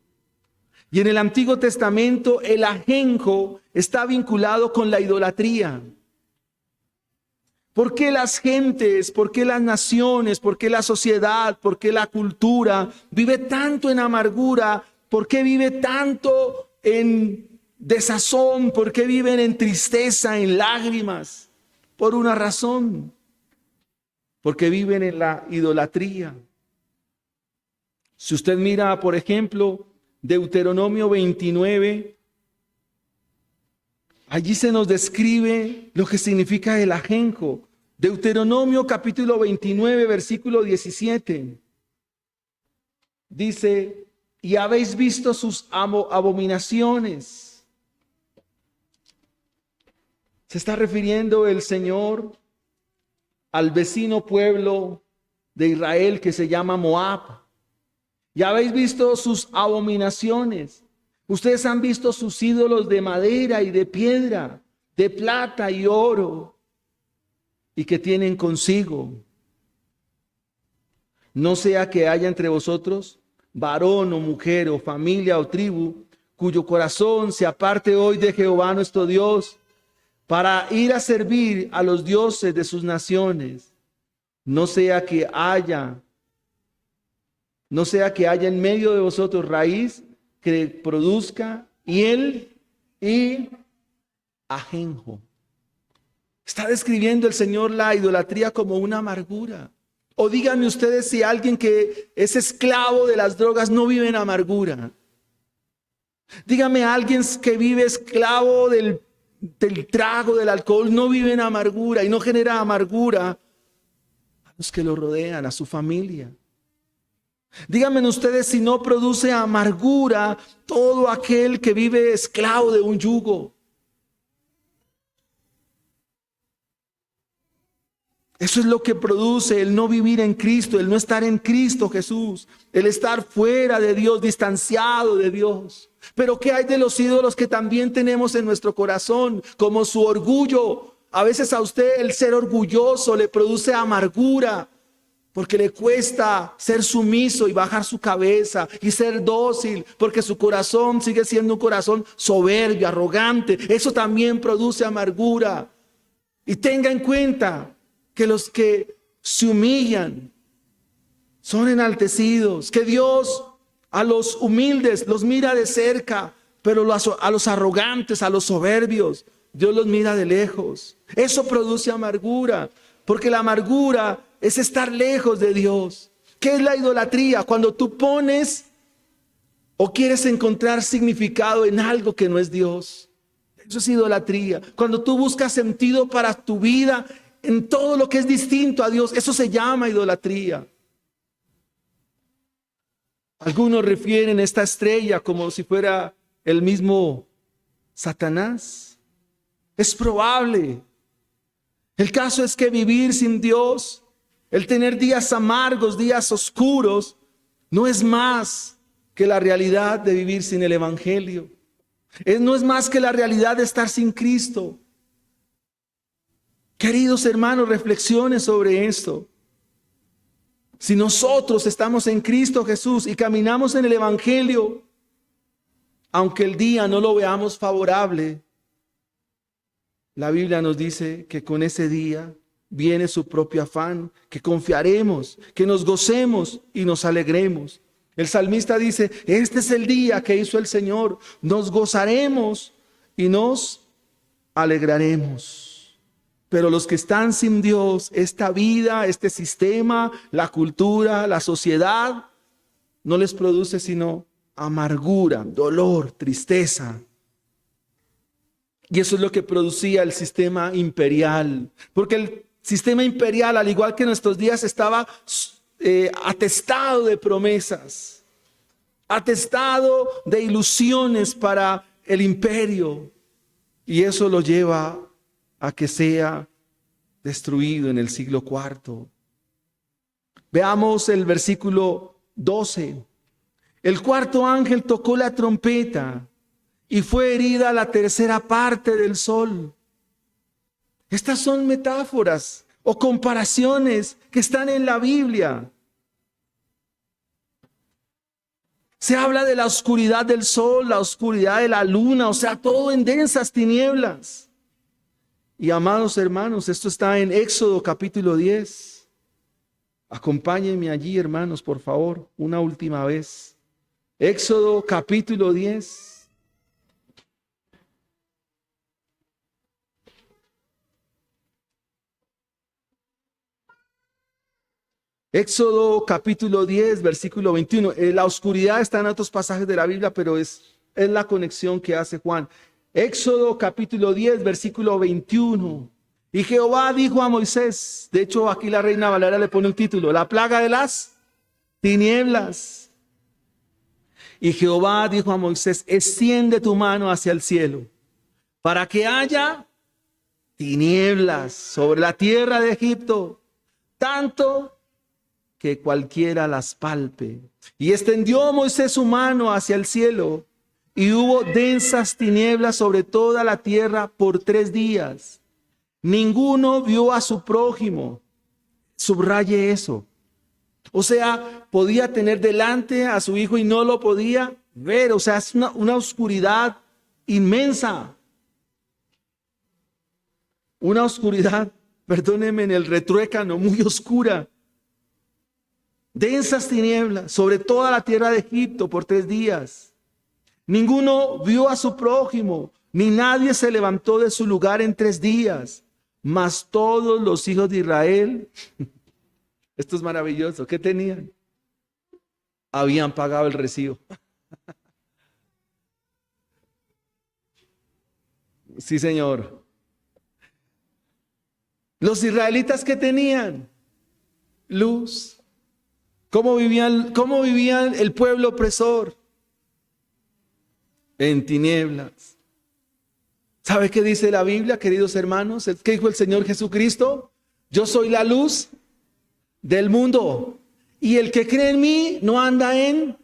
Y en el Antiguo Testamento el ajenjo está vinculado con la idolatría. ¿Por qué las gentes, por qué las naciones, por qué la sociedad, por qué la cultura vive tanto en amargura? ¿Por qué vive tanto en desazón? ¿Por qué viven en tristeza, en lágrimas? Por una razón: porque viven en la idolatría. Si usted mira, por ejemplo, Deuteronomio 29, allí se nos describe lo que significa el ajenjo. Deuteronomio capítulo 29, versículo 17. Dice: y habéis visto sus abominaciones. Se está refiriendo el Señor al vecino pueblo de Israel que se llama Moab. Y habéis visto sus abominaciones. Ustedes han visto sus ídolos de madera y de piedra, de plata y oro, y que tienen consigo: no sea que haya entre vosotros varón o mujer o familia o tribu cuyo corazón se aparte hoy de Jehová nuestro Dios para ir a servir a los dioses de sus naciones. No sea que haya en medio de vosotros raíz que produzca hiel y ajenjo. Está describiendo el Señor la idolatría como una amargura. O díganme ustedes si alguien que es esclavo de las drogas no vive en amargura. Dígame a alguien que vive esclavo del trago, del alcohol, no vive en amargura y no genera amargura a los que lo rodean, a su familia. Díganme ustedes si no produce amargura todo aquel que vive esclavo de un yugo. Eso es lo que produce el no vivir en Cristo, el no estar en Cristo Jesús, el estar fuera de Dios, distanciado de Dios. Pero ¿qué hay de los ídolos que también tenemos en nuestro corazón? Como su orgullo. A veces a usted el ser orgulloso le produce amargura, porque le cuesta ser sumiso y bajar su cabeza y ser dócil, porque su corazón sigue siendo un corazón soberbio, arrogante. Eso también produce amargura. Y tenga en cuenta que los que se humillan son enaltecidos, que Dios a los humildes los mira de cerca, pero a los arrogantes, a los soberbios, Dios los mira de lejos. Eso produce amargura, porque la amargura es estar lejos de Dios. ¿Qué es la idolatría? Cuando tú pones o quieres encontrar significado en algo que no es Dios. Eso es idolatría. Cuando tú buscas sentido para tu vida en todo lo que es distinto a Dios, eso se llama idolatría. Algunos refieren a esta estrella como si fuera el mismo Satanás. Es probable. El caso es que vivir sin Dios El tener días amargos, días oscuros, no es más que la realidad de vivir sin el Evangelio. No es más que la realidad de estar sin Cristo. Queridos hermanos, reflexionen sobre esto. Si nosotros estamos en Cristo Jesús y caminamos en el Evangelio, aunque el día no lo veamos favorable, la Biblia nos dice que con ese día viene su propio afán, que confiaremos, que nos gocemos y nos alegremos. El salmista dice, este es el día que hizo el Señor, nos gozaremos y nos alegraremos. Pero los que están sin Dios, esta vida, este sistema, la cultura, la sociedad, no les produce sino amargura, dolor, tristeza. Y eso es lo que producía el sistema imperial. Porque el sistema imperial, al igual que en nuestros días, estaba atestado de promesas, atestado de ilusiones para el imperio. Y eso lo lleva a que sea destruido en el siglo IV. Veamos el versículo 12. El cuarto ángel tocó la trompeta y fue herida la tercera parte del sol. Estas son metáforas o comparaciones que están en la Biblia. Se habla de la oscuridad del sol, la oscuridad de la luna, o sea, todo en densas tinieblas. Y amados hermanos, esto está en Éxodo capítulo 10. Acompáñenme allí, hermanos, por favor, una última vez. Éxodo capítulo 10. Éxodo capítulo 10, versículo 21. La oscuridad está en otros pasajes de la Biblia, pero es la conexión que hace Juan. Éxodo capítulo 10, versículo 21. Y Jehová dijo a Moisés, de hecho aquí la Reina Valera le pone un título, la plaga de las tinieblas. Y Jehová dijo a Moisés, extiende tu mano hacia el cielo, para que haya tinieblas sobre la tierra de Egipto, tanto que cualquiera las palpe. Y extendió Moisés su mano hacia el cielo, y hubo densas tinieblas sobre toda la tierra por 3 días. Ninguno vio a su prójimo. Subraye eso. O sea, podía tener delante a su hijo y no lo podía ver. O sea, es una oscuridad inmensa. Una oscuridad, perdónenme, en el retruécano, muy oscura. Densas tinieblas sobre toda la tierra de Egipto por 3 días. Ninguno vio a su prójimo, ni nadie se levantó de su lugar en 3 días. Mas todos los hijos de Israel, esto es maravilloso, ¿qué tenían? Habían pagado el recibo. Sí, Señor. Los israelitas, ¿qué tenían? Luz. ¿Cómo vivían el pueblo opresor? En tinieblas. ¿Sabe qué dice la Biblia, queridos hermanos? ¿Qué dijo el Señor Jesucristo? Yo soy la luz del mundo. Y el que cree en mí no anda en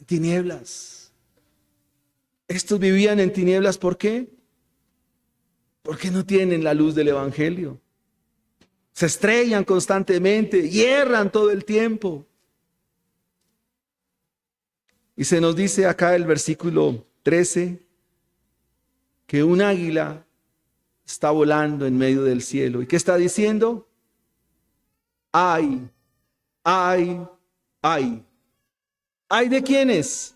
tinieblas. Estos vivían en tinieblas, ¿por qué? Porque no tienen la luz del Evangelio. Se estrellan constantemente y erran todo el tiempo. Y se nos dice acá el versículo 13 que un águila está volando en medio del cielo. ¿Y qué está diciendo? Ay, ay, ay. ¿Ay de quiénes?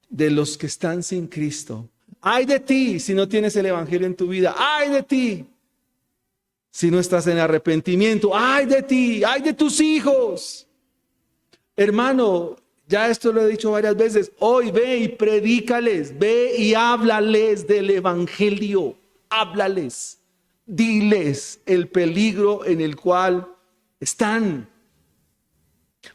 De los que están sin Cristo. Ay de ti si no tienes el Evangelio en tu vida. Ay de ti si no estás en arrepentimiento. Ay de ti, ay de tus hijos. Hermano, ya esto lo he dicho varias veces. Hoy ve y predícales, ve y háblales del Evangelio. Háblales, diles el peligro en el cual están.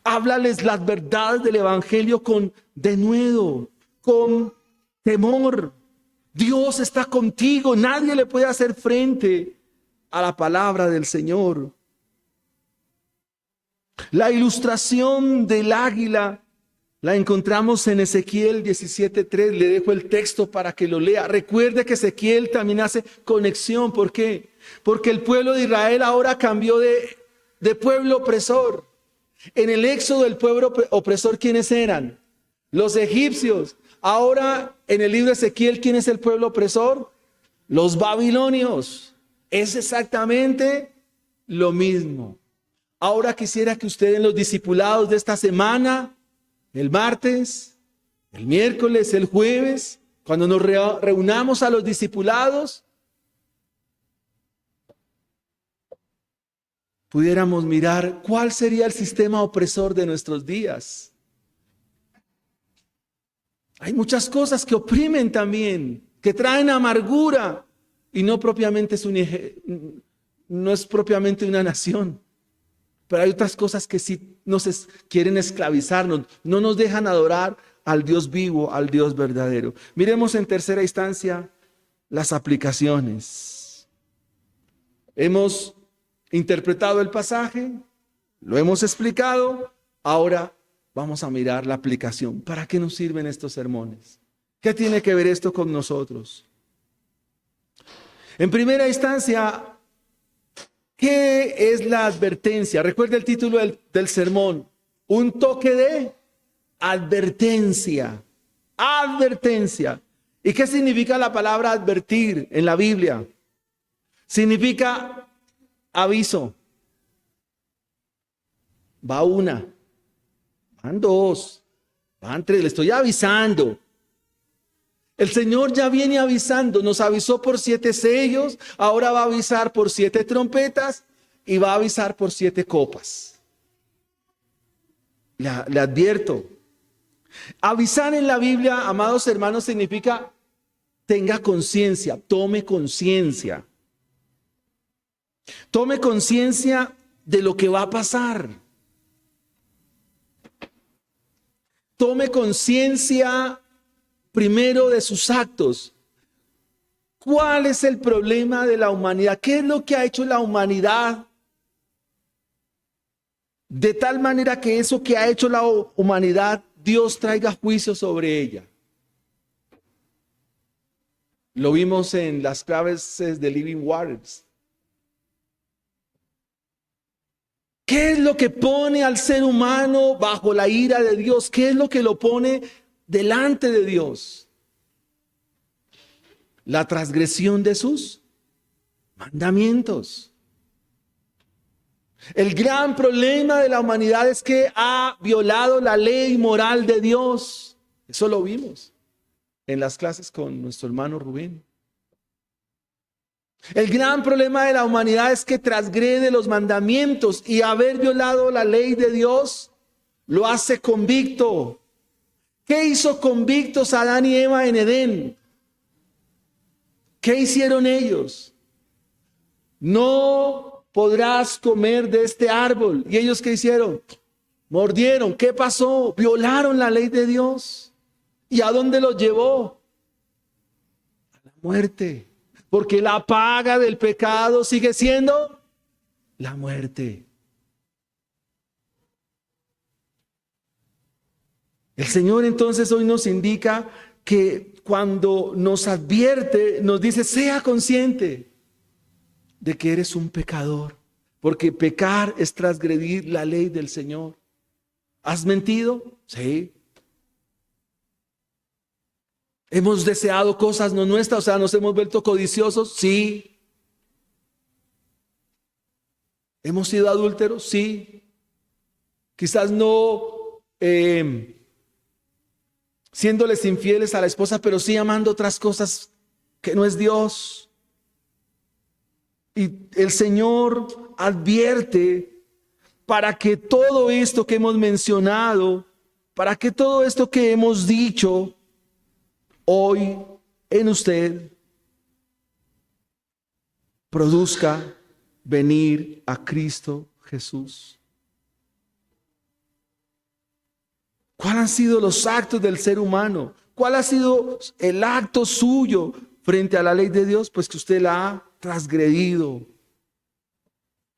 Háblales las verdades del Evangelio con denuedo, con temor. Dios está contigo, nadie le puede hacer frente a la palabra del Señor. La ilustración del águila la encontramos en Ezequiel 17:3. Le dejo el texto para que lo lea. Recuerde que Ezequiel también hace conexión. ¿Por qué? Porque el pueblo de Israel ahora cambió de pueblo opresor. En el éxodo del pueblo opresor, ¿quiénes eran? Los egipcios. Ahora en el libro de Ezequiel, ¿quién es el pueblo opresor? Los babilonios. Es exactamente lo mismo. Ahora quisiera que ustedes en los discipulados de esta semana, el martes, el miércoles, el jueves, cuando nos reunamos a los discipulados, pudiéramos mirar cuál sería el sistema opresor de nuestros días. Hay muchas cosas que oprimen también, que traen amargura y no es propiamente una nación. Pero hay otras cosas que sí nos quieren esclavizarnos, no nos dejan adorar al Dios vivo, al Dios verdadero. Miremos en tercera instancia las aplicaciones. Hemos interpretado el pasaje, lo hemos explicado, ahora vamos a mirar la aplicación. ¿Para qué nos sirven estos sermones? ¿Qué tiene que ver esto con nosotros? En primera instancia, ¿qué es la advertencia? Recuerda el título del sermón. Un toque de advertencia. Advertencia. ¿Y qué significa la palabra advertir en la Biblia? Significa aviso. Va una, van dos, van tres. Le estoy avisando. El Señor ya viene avisando, nos avisó por 7 sellos, ahora va a avisar por 7 trompetas y va a avisar por 7 copas. Le advierto. Avisar en la Biblia, amados hermanos, significa tenga conciencia, tome conciencia. Tome conciencia de lo que va a pasar. Tome conciencia primero de sus actos. ¿Cuál es el problema de la humanidad? ¿Qué es lo que ha hecho la humanidad? De tal manera que eso que ha hecho la humanidad, Dios traiga juicio sobre ella. Lo vimos en las clases de Living Waters. ¿Qué es lo que pone al ser humano bajo la ira de Dios? ¿Qué es lo que lo pone delante de Dios? La transgresión de sus mandamientos. El gran problema de la humanidad es que ha violado la ley moral de Dios. Eso lo vimos en las clases con nuestro hermano Rubén. El gran problema de la humanidad es que transgrede los mandamientos y haber violado la ley de Dios lo hace convicto. ¿Qué hizo convictos Adán y Eva en Edén? ¿Qué hicieron ellos? No podrás comer de este árbol. ¿Y ellos qué hicieron? Mordieron. ¿Qué pasó? Violaron la ley de Dios. ¿Y a dónde los llevó? A la muerte. Porque la paga del pecado sigue siendo la muerte. El Señor entonces hoy nos indica que cuando nos advierte, nos dice, sea consciente de que eres un pecador. Porque pecar es transgredir la ley del Señor. ¿Has mentido? Sí. ¿Hemos deseado cosas no nuestras? O sea, ¿nos hemos vuelto codiciosos? Sí. ¿Hemos sido adúlteros? Sí. Quizás no siéndoles infieles a la esposa, pero sí amando otras cosas que no es Dios. Y el Señor advierte para que todo esto que hemos mencionado, para que todo esto que hemos dicho hoy en usted produzca venir a Cristo Jesús. ¿Cuáles han sido los actos del ser humano? ¿Cuál ha sido el acto suyo frente a la ley de Dios? Pues que usted la ha transgredido.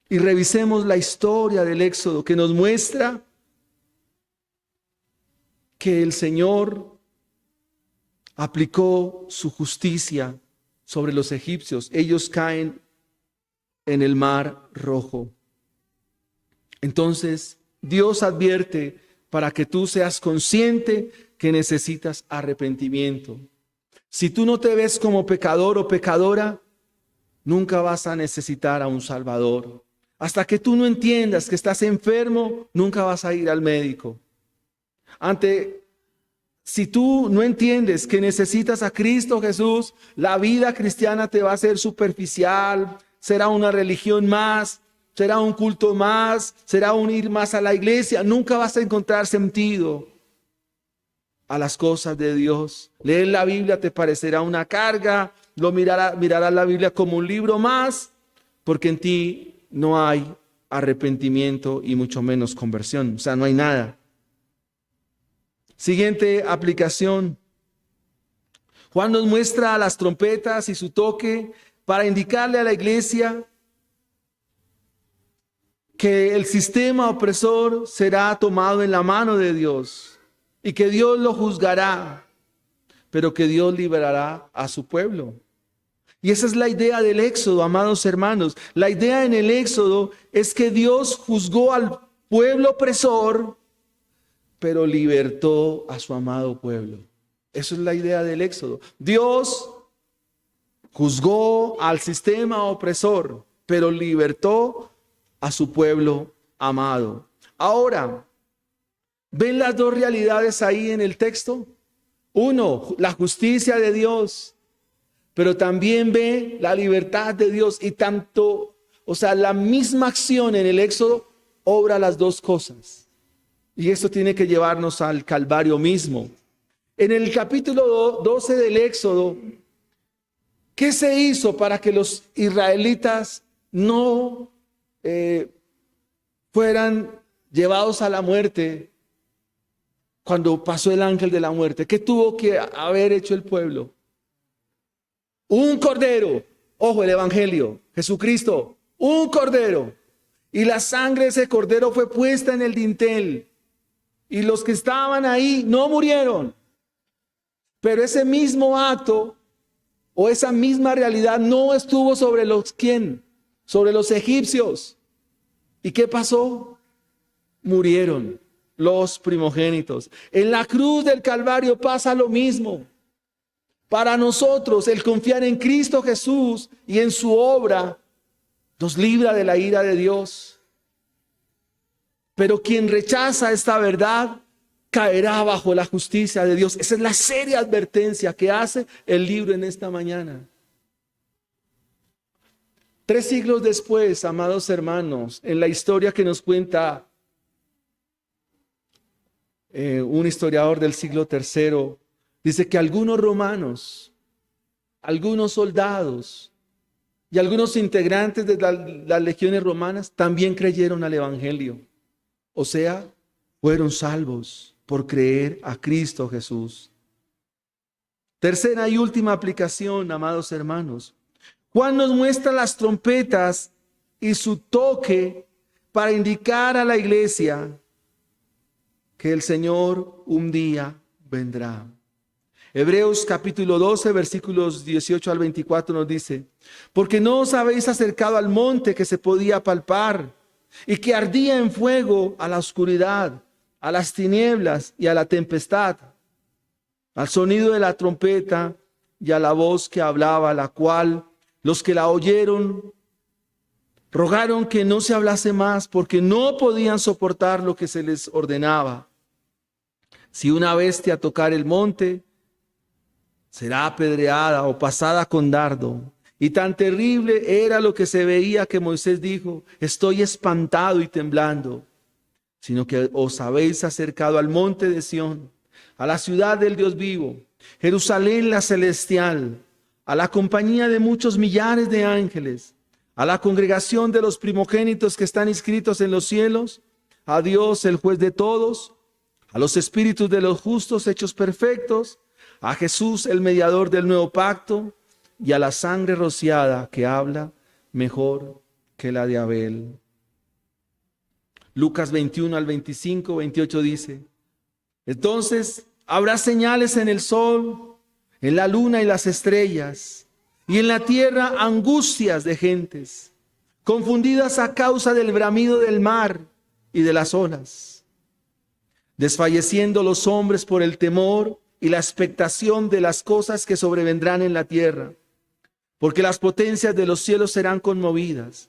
y revisemos la historia del Éxodo, que nos muestra que el Señor aplicó su justicia sobre los egipcios. Ellos caen en el Mar Rojo. Entonces, Dios advierte para que tú seas consciente que necesitas arrepentimiento. Si tú no te ves como pecador o pecadora, nunca vas a necesitar a un Salvador. Hasta que tú no entiendas que estás enfermo, nunca vas a ir al médico. Si tú no entiendes que necesitas a Cristo Jesús, la vida cristiana te va a ser superficial, será una religión más, será un culto más, será un ir más a la iglesia. Nunca vas a encontrar sentido a las cosas de Dios. Leer la Biblia te parecerá una carga, mirarás la Biblia como un libro más, porque en ti no hay arrepentimiento y mucho menos conversión. O sea, no hay nada. Siguiente aplicación. Juan nos muestra las trompetas y su toque para indicarle a la iglesia que el sistema opresor será tomado en la mano de Dios y que Dios lo juzgará, pero que Dios liberará a su pueblo. Y esa es la idea del Éxodo, amados hermanos. La idea en el Éxodo es que Dios juzgó al pueblo opresor, pero libertó a su amado pueblo. Eso es la idea del Éxodo. Dios juzgó al sistema opresor, pero libertó a su pueblo amado. Ahora, ¿ven las dos realidades ahí en el texto? Uno, la justicia de Dios, pero también ve la libertad de Dios y tanto, la misma acción en el Éxodo obra las dos cosas. Y esto tiene que llevarnos al Calvario mismo. En el capítulo 12 del Éxodo, ¿qué se hizo para que los israelitas no fueran llevados a la muerte cuando pasó el ángel de la muerte? ¿Qué tuvo que haber hecho el pueblo? Un cordero. Ojo, el evangelio, Jesucristo, un cordero. Y la sangre de ese cordero fue puesta en el dintel. Y los que estaban ahí no murieron. Pero ese mismo acto o esa misma realidad no estuvo sobre los ¿quién? Sobre los egipcios. ¿Y qué pasó? Murieron los primogénitos. En la cruz del Calvario pasa lo mismo. Para nosotros, el confiar en Cristo Jesús y en su obra nos libra de la ira de Dios. Pero quien rechaza esta verdad caerá bajo la justicia de Dios. Esa es la seria advertencia que hace el libro en esta mañana. 3 siglos después, amados hermanos, en la historia que nos cuenta un historiador del siglo III, dice que algunos romanos, algunos soldados y algunos integrantes de las legiones romanas también creyeron al evangelio. O sea, fueron salvos por creer a Cristo Jesús. Tercera y última aplicación, amados hermanos. Juan nos muestra las trompetas y su toque para indicar a la iglesia que el Señor un día vendrá. Hebreos capítulo 12, versículos 18 al 24 nos dice: porque no os habéis acercado al monte que se podía palpar y que ardía en fuego, a la oscuridad, a las tinieblas y a la tempestad, al sonido de la trompeta y a la voz que hablaba, la cual los que la oyeron rogaron que no se hablase más, porque no podían soportar lo que se les ordenaba. Si una bestia tocar el monte, será apedreada o pasada con dardo. Y tan terrible era lo que se veía que Moisés dijo: estoy espantado y temblando. Sino que os habéis acercado al monte de Sión, a la ciudad del Dios vivo, Jerusalén la celestial, a la compañía de muchos millares de ángeles, a la congregación de los primogénitos que están inscritos en los cielos, a Dios el juez de todos, a los espíritus de los justos hechos perfectos, a Jesús el mediador del nuevo pacto, y a la sangre rociada que habla mejor que la de Abel. Lucas 21 al 25, 28 dice: entonces habrá señales en el sol, en la luna y las estrellas, y en la tierra angustias de gentes, confundidas a causa del bramido del mar y de las olas, desfalleciendo los hombres por el temor y la expectación de las cosas que sobrevendrán en la tierra, porque las potencias de los cielos serán conmovidas.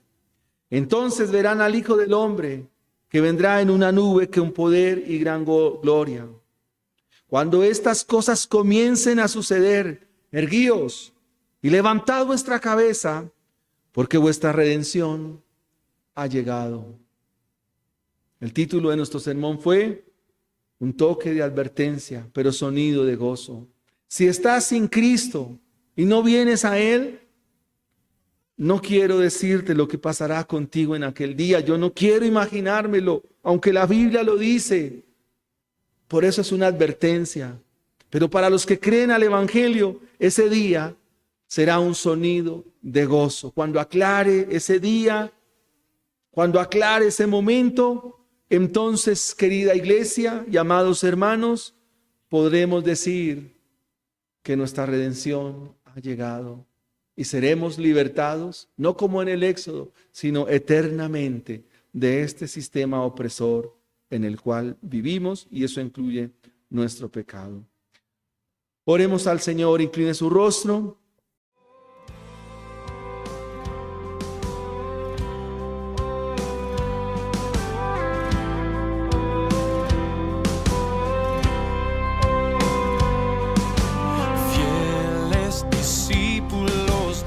Entonces verán al Hijo del Hombre, que vendrá en una nube con poder y gran gloria. Cuando estas cosas comiencen a suceder, erguíos y levantad vuestra cabeza, porque vuestra redención ha llegado. El título de nuestro sermón fue un toque de advertencia, pero sonido de gozo. Si estás sin Cristo y no vienes a Él, no quiero decirte lo que pasará contigo en aquel día. Yo no quiero imaginármelo, aunque la Biblia lo dice. Por eso es una advertencia. Pero para los que creen al Evangelio, ese día será un sonido de gozo. Cuando aclare ese día, cuando aclare ese momento, entonces, querida iglesia y amados hermanos, podremos decir que nuestra redención ha llegado. Y seremos libertados, no como en el Éxodo, sino eternamente de este sistema opresor en el cual vivimos, y eso incluye nuestro pecado. Oremos al Señor, incline su rostro.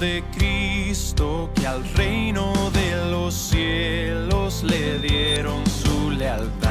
De Cristo, que al reino de los cielos le dieron su lealtad.